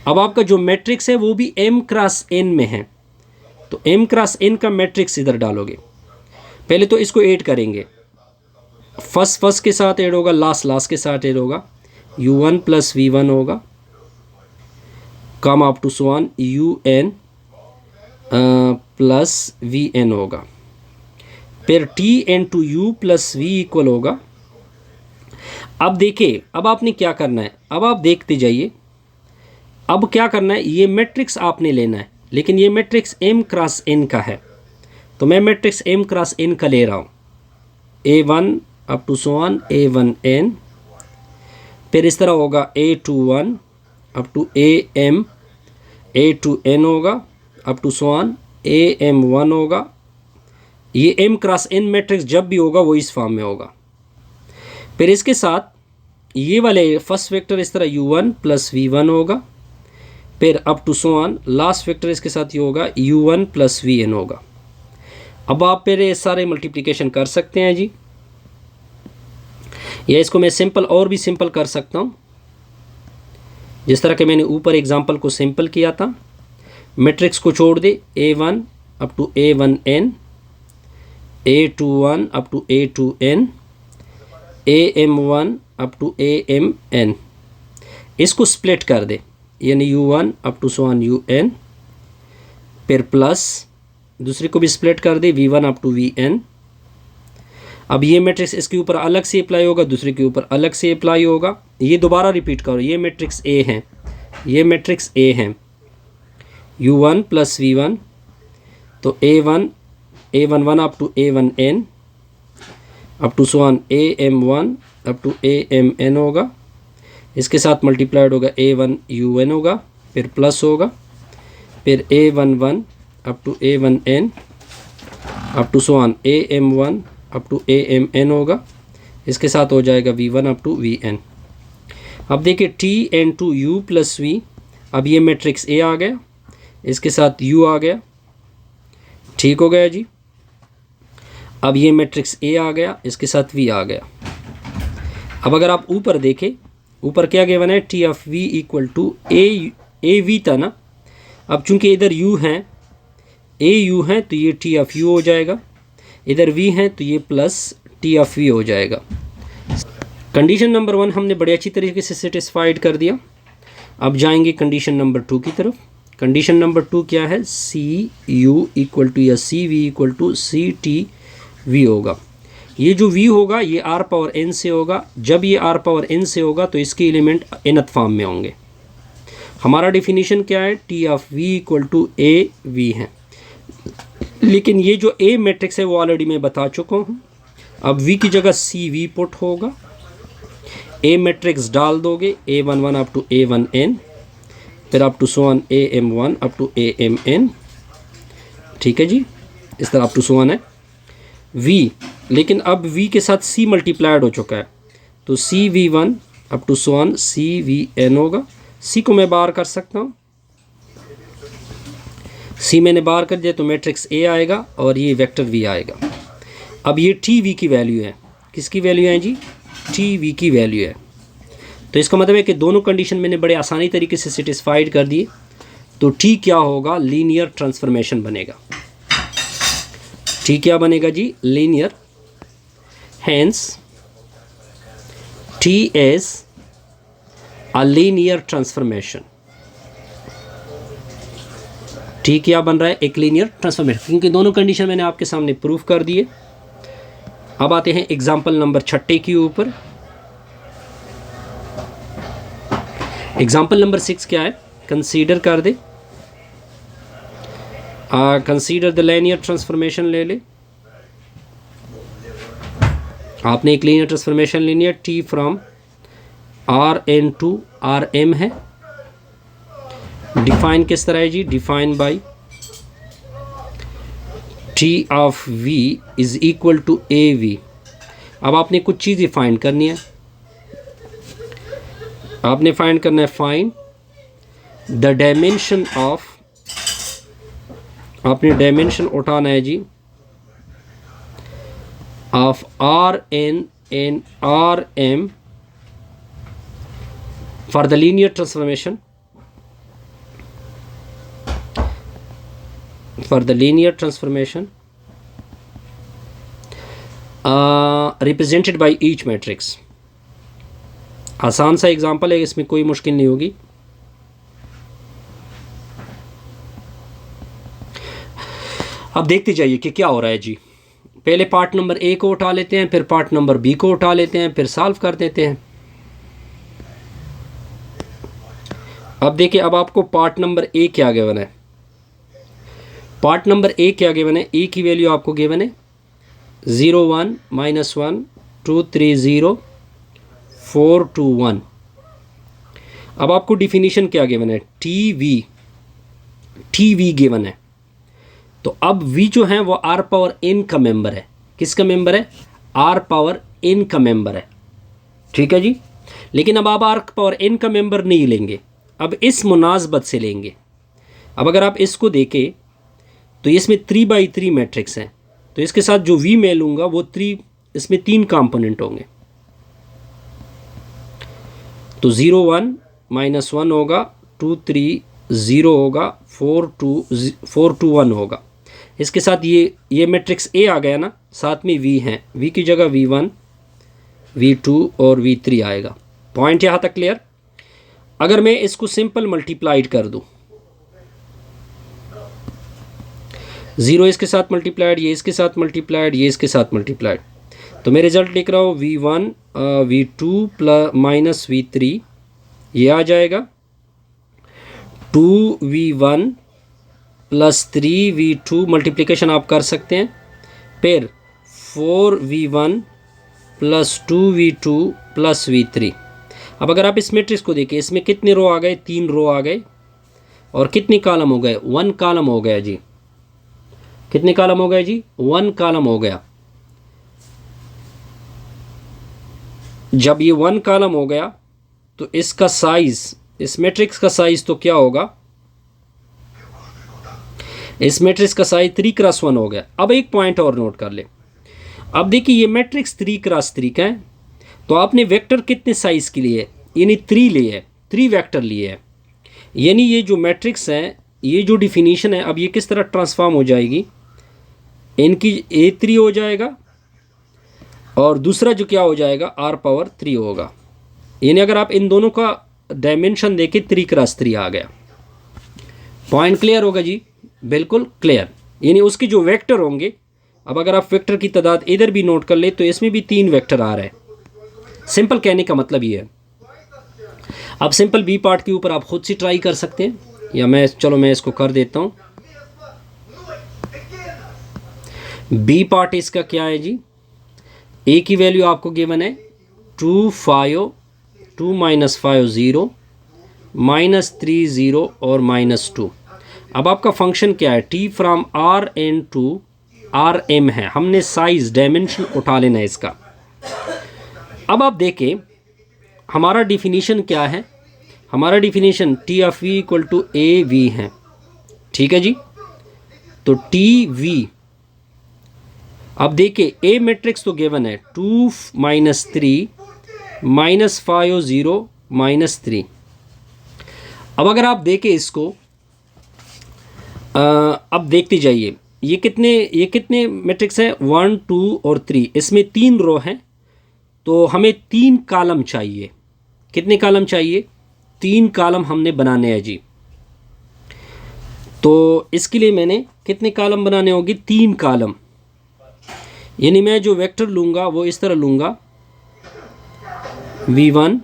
अब आपका जो मैट्रिक्स है वो भी m क्रॉस n में है, तो m क्रॉस n का मैट्रिक्स इधर डालोगे। पहले तो इसको ऐड करेंगे, फर्स्ट के साथ ऐड होगा, लास्ट के साथ ऐड होगा, u1 प्लस v1 होगा, come up to so un plus vn होगा। फिर T N to U plus V equal होगा। अब देखिए, अब आपने क्या करना है, अब आप देखते जाइए, अब क्या करना है, ये मैट्रिक्स आपने लेना है, लेकिन ये मैट्रिक्स m क्रॉस n का है, तो मैं मैट्रिक्स m क्रॉस n का ले रहा हूँ, a1 up to so a1n, फिर इस तरह होगा a21 up to am, a2n होगा, अप टू सो am1 होगा। ये m क्रॉस n मैट्रिक्स जब भी होगा वो इस फॉर्म में होगा। फिर इसके साथ ये वाले फर्स्ट वेक्टर इस तरह u1 प्लस v1 होगा, फिर up to so last vector इसके साथ ये होगा u1 प्लस vn होगा। अब आप फिर ये सारे मल्टीप्लिकेशन कर सकते हैं जी, या इसको मैं सिंपल और भी सिंपल कर सकता हूँ, जिस तरह के मैंने ऊपर एग्जांपल को सिंपल किया था। मैट्रिक्स को छोड़ दे, a1 up to a1n, a21 up to a2n, am1 up to amn, इसको स्प्लिट कर दे, यानी u1 up to so un, फिर प्लस दूसरे को भी स्प्लिट कर दे, v1 अप टू vn। अब ये मैट्रिक्स इसके ऊपर अलग से अप्लाई होगा, दूसरे के ऊपर अलग से अप्लाई होगा। ये दोबारा रिपीट करो, ये मैट्रिक्स A है, ये मैट्रिक्स A है, u1 प्लस v1, तो a11 up to a1n up to so am1 up to amn होगा, इसके साथ मल्टीप्लाइड होगा a1 un होगा, फिर प्लस होगा, फिर a11 up to a1n up to so am1 up to amn होगा, इसके साथ हो जाएगा v1 अप टू vn। अब देखिए T N to U plus V, अब ये मैट्रिक्स A आ गया, इसके साथ u आ गया, ठीक हो गया जी। अब ये मैट्रिक्स A आ गया, इसके साथ v आ गया। अब अगर आप ऊपर देखें, ऊपर क्या गिवन है, T of v equal to A V था ना, अब चूंकि इधर u हैं, a u हैं, तो ये टी ऑफ u हो जाएगा, इधर v हैं तो ये प्लस टी ऑफ v हो जाएगा। कंडीशन नंबर 1 हमने बड़े अच्छी तरीके से सेटिस्फाइड कर दिया। अब जाएंगे कंडीशन नंबर 2 की तरफ। कंडीशन नंबर 2 क्या है, सी यू इक्वल टू या C V equal to C T V होगा। ये जो v होगा ये r पावर n से होगा, जब ये r पावर n से होगा तो इसके एलिमेंट nth फॉर्म में होंगे। हमारा डिफिनीशन क्या है, T of v equal to A V है, लेकिन ये जो A मैट्रिक्स है वो ऑलरेडी मैं बता चुका हूँ। अब v की जगह सी वी पुट होगा, A मैट्रिक्स डाल दोगे, a11 अप टू a1n, फिर up to so am1 up to amn, ठीक है जी, इस तरह अप टू सो है। v, लेकिन अब v के साथ c मल्टीप्लाइड हो चुका है, तो C V one up to so on C V N होगा। c को मैं बाहर कर सकता हूँ, c मैंने बाहर कर दिया तो मैट्रिक्स a आएगा और ये वेक्टर v आएगा। अब ये टी वी की वैल्यू है, किसकी वैल्यू है जी? टी वी की वैल्यू है। तो इसका मतलब है कि दोनों कंडीशन मैंने बड़े आसानी तरीके से सेटिस्फाइड कर दिए। तो टी क्या होगा? लीनियर ट्रांसफॉर्मेशन बनेगा। टी क्या बनेगा जी? Linear. Hence T is a linear transformation. T क्या बन रहा है? एक लीनियर ट्रांसफॉर्मेशन, क्योंकि दोनों कंडीशन मैंने आपके सामने प्रूफ कर दिए। अब आते हैं एग्जाम्पल नंबर 6 के ऊपर। एग्जाम्पल नंबर 6 क्या है? कंसीडर कर दे, कंसीडर द लीनियर ट्रांसफॉर्मेशन ले ले। आपने एक लीनियर ट्रांसफॉर्मेशन लेनी है, T from R N to R M है। डिफाइन किस तरह है जी? Define by T of V is equal to A V. अब आपने कुछ चीज़ें फाइंड करनी है, आपने फाइंड करना है फाइंड द डायमेंशन ऑफ, आपने डायमेंशन उठाना है जी of R N and R M for the linear transformation, for the linear transformation represented by each matrix. आसान सा एग्जांपल है, इसमें कोई मुश्किल नहीं होगी। अब देखते जाइए कि क्या हो रहा है जी। पहले पार्ट नंबर ए को उठा लेते हैं, फिर पार्ट नंबर बी को उठा लेते हैं, फिर सॉल्व कर देते हैं। अब देखिए, अब आपको पार्ट नंबर ए क्या गिवन है? पार्ट नंबर ए क्या गिवन है? ए की वैल्यू आपको गिवन है 0 1 -1 2 3 0 4 2 1। अब आपको डिफिनीशन क्या गिवन है? टी वी गिवन है। तो अब v जो है वो r पावर n का मेंबर है। किसका मेंबर है? r पावर n का मेंबर है। ठीक है जी। लेकिन अब आप r पावर n का मेंबर नहीं लेंगे, अब इस मुनासबत से लेंगे। अब अगर आप इसको देखें तो इसमें 3/3 मैट्रिक्स है, तो इसके साथ जो v मैं लूँगा वो 3, इसमें 3 कंपोनेंट होंगे। तो 0 1 -1 होगा, 2 3 0 होगा, 4 2 1 होगा। इसके साथ ये मैट्रिक्स ए आ गया ना, साथ में v है, v की जगह v1 v2 और v3 आएगा। पॉइंट यहाँ तक क्लियर? अगर मैं इसको सिंपल मल्टीप्लाइड कर दूँ, 0 इसके साथ मल्टीप्लाइड, ये इसके साथ मल्टीप्लाइड, ये इसके साथ मल्टीप्लाइड, तो मैं रिजल्ट लिख रहा हूँ v1 v2 प्लस -v3, ये आ जाएगा 2v1 प्लस 3v2, मल्टीप्लिकेशन आप कर सकते हैं, फिर 4v1 plus 2v2 plus v3। अब अगर आप इस मैट्रिक्स को देखिए, इसमें कितने रो आ गए? 3 रो आ गए, और कितने कॉलम हो गए? 1 कॉलम हो गया जी। कितने कॉलम हो गए जी? 1 कॉलम हो गया। जब ये 1 कॉलम हो गया तो इसका साइज, इस मैट्रिक्स का साइज तो क्या होगा? इस मैट्रिक्स का साइज 3x1 हो गया। अब एक पॉइंट और नोट कर ले। अब देखिए, ये मैट्रिक्स 3x3 का है, तो आपने वेक्टर कितने साइज के लिए? यानी 3 लिए है, 3 वेक्टर लिए है। यानी ये जो मैट्रिक्स है, ये जो डिफिनीशन है, अब ये किस तरह ट्रांसफॉर्म हो जाएगी? इनकी A3 हो जाएगा, और दूसरा जो क्या हो जाएगा? R पावर 3 होगा। यानी अगर आप इन दोनों का डायमेंशन देखें, 3x3 आ गया। पॉइंट क्लियर होगा जी? बिल्कुल क्लियर। यानी उसके जो वेक्टर होंगे, अब अगर आप वेक्टर की तादाद इधर भी नोट कर ले तो इसमें भी 3 वेक्टर आ रहे हैं। सिंपल कहने का मतलब ये है। अब सिंपल बी पार्ट के ऊपर आप खुद से ट्राई कर सकते हैं, या मैं इसको कर देता हूँ। बी पार्ट इसका क्या है जी? ए की वैल्यू आपको गिवन है 2 5 2 -5 0 -3 0 और -2। अब आपका फंक्शन क्या है? T from R N to RM है, हमने साइज़ डायमेंशन उठा लेना है इसका। अब आप देखें हमारा डिफिनीशन क्या है, हमारा definition T of V equal to A V है, ठीक है जी। तो टी वी, अब देखिए ए मैट्रिक्स तो गिवन है 2 - 3 -5 0 -3। अब अगर आप देखें इसको अब देखते जाइए ये कितने मैट्रिक्स हैं 1 2 और 3, इसमें 3 रो हैं तो हमें 3 कॉलम चाहिए। कितने कॉलम चाहिए? 3 कॉलम हमने बनाने हैं जी। तो इसके लिए मैंने कितने कॉलम बनाने होंगे? 3 कॉलम। यानी मैं जो वेक्टर लूँगा वो इस तरह लूँगा V1।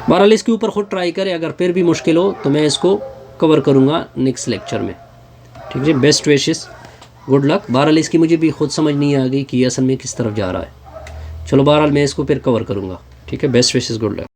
बहरहाल इसके ऊपर ख़ुद ट्राई करें, अगर फिर भी मुश्किल हो तो मैं इसको कवर करूँगा नेक्स्ट लेक्चर में, ठीक है। Best wishes, good luck. बहरहाल इसकी मुझे भी खुद समझ नहीं आ गई कि असल में किस तरफ जा रहा है। चलो बहरहाल मैं इसको फिर कवर करूँगा, ठीक है। Best wishes, good luck.